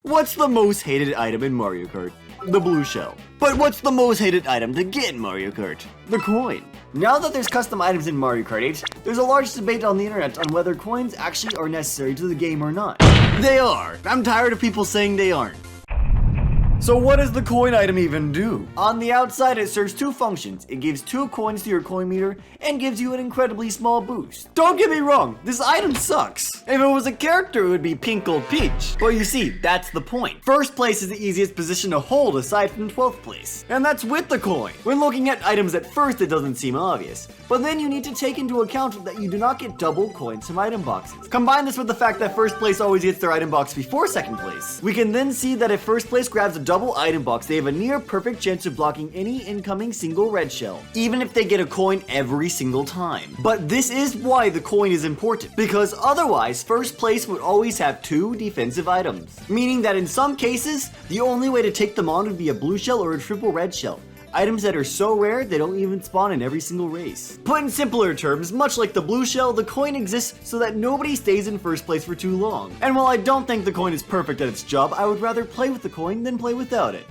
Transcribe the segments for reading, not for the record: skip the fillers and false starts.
What's the most hated item in Mario Kart? The blue shell. But what's the most hated item to get in Mario Kart? The coin. Now that there's custom items in Mario Kart 8, there's a large debate on the internet on whether coins actually are necessary to the game or not. They are. I'm tired of people saying they aren't. So what does the coin item even do? On the outside, it serves two functions. It gives 2 coins to your coin meter and gives you an incredibly small boost. Don't get me wrong, this item sucks. If it was a character, it would be Pink Gold Peach. But you see, that's the point. First place is the easiest position to hold aside from 12th place. And that's with the coin. When looking at items at first, it doesn't seem obvious. But then you need to take into account that you do not get double coins from item boxes. Combine this with the fact that first place always gets their item box before second place. We can then see that if first place grabs a double item box, they have a near perfect chance of blocking any incoming single red shell, even if they get a coin every single time. But this is why the coin is important, because otherwise first place would always have 2 defensive items, meaning that in some cases, the only way to take them on would be a blue shell or a triple red shell. Items that are so rare, they don't even spawn in every single race. Put in simpler terms, much like the blue shell, the coin exists so that nobody stays in first place for too long. And while I don't think the coin is perfect at its job, I would rather play with the coin than play without it.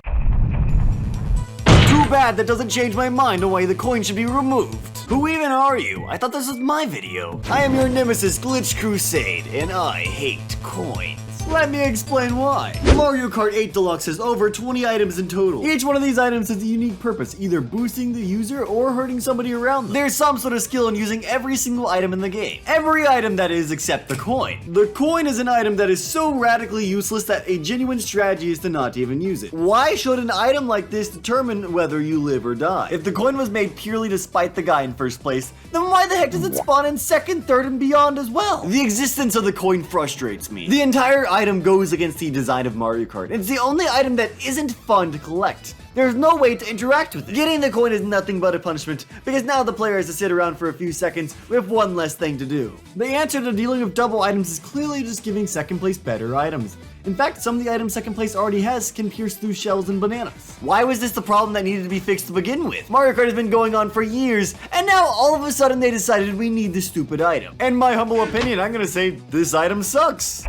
Too bad that doesn't change my mind on why the coin should be removed. Who even are you? I thought this was my video. I am your nemesis HackedCrusade, and I hate coins. Let me explain why. Mario Kart 8 Deluxe has over 20 items in total. Each one of these items has a unique purpose, either boosting the user or hurting somebody around them. There's some sort of skill in using every single item in the game. Every item, that is, except the coin. The coin is an item that is so radically useless that a genuine strategy is to not even use it. Why should an item like this determine whether you live or die? If the coin was made purely to spite the guy in first place, then why the heck does it spawn in second, third, and beyond as well? The existence of the coin frustrates me. The entire item goes against the design of Mario Kart. It's the only item that isn't fun to collect. There's no way to interact with it. Getting the coin is nothing but a punishment, because now the player has to sit around for a few seconds with one less thing to do. The answer to dealing with double items is clearly just giving second place better items. In fact, some of the items second place already has can pierce through shells and bananas. Why was this the problem that needed to be fixed to begin with? Mario Kart has been going on for years, and now all of a sudden they decided we need this stupid item. In my humble opinion, I'm gonna say this item sucks.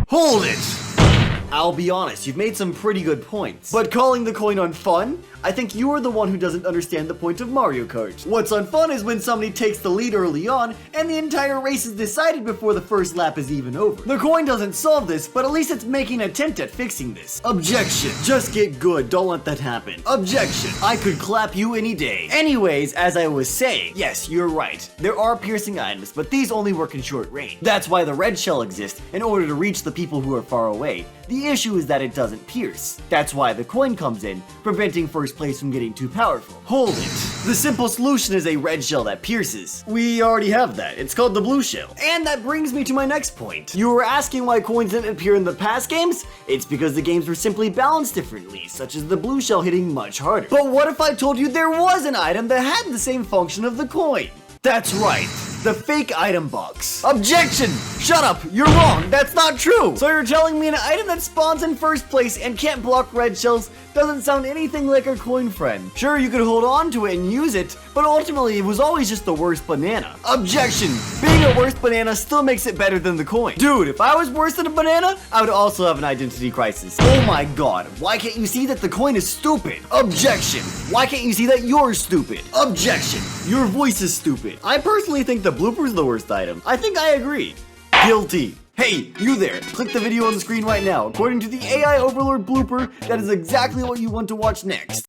Hold it! I'll be honest, you've made some pretty good points. But calling the coin unfun? I think you are the one who doesn't understand the point of Mario Kart. What's unfun is when somebody takes the lead early on and the entire race is decided before the first lap is even over. The coin doesn't solve this, but at least it's making an attempt at fixing this. Objection. Just get good, don't let that happen. Objection. I could clap you any day. Anyways, as I was saying, yes, you're right. There are piercing items, but these only work in short range. That's why the red shell exists, in order to reach the people who are far away. The issue is that it doesn't pierce. That's why the coin comes in, preventing first place from getting too powerful. Hold it. The simple solution is a red shell that pierces. We already have that. It's called the blue shell. And that brings me to my next point. You were asking why coins didn't appear in the past games? It's because the games were simply balanced differently, such as the blue shell hitting much harder. But what if I told you there was an item that had the same function of the coin? That's right. The fake item box. Objection! Shut up! You're wrong! That's not true! So you're telling me an item that spawns in first place and can't block red shells doesn't sound anything like a coin friend. Sure, you could hold on to it and use it, but ultimately it was always just the worst banana. Objection! Being a worse banana still makes it better than the coin. Dude, if I was worse than a banana, I would also have an identity crisis. Oh my god, why can't you see that the coin is stupid? Objection! Why can't you see that you're stupid? Objection! Your voice is stupid. I personally think the blooper's the worst item. I think I agree. Guilty. Hey, you there, click the video on the screen right now. According to the AI Overlord blooper, that is exactly what you want to watch next.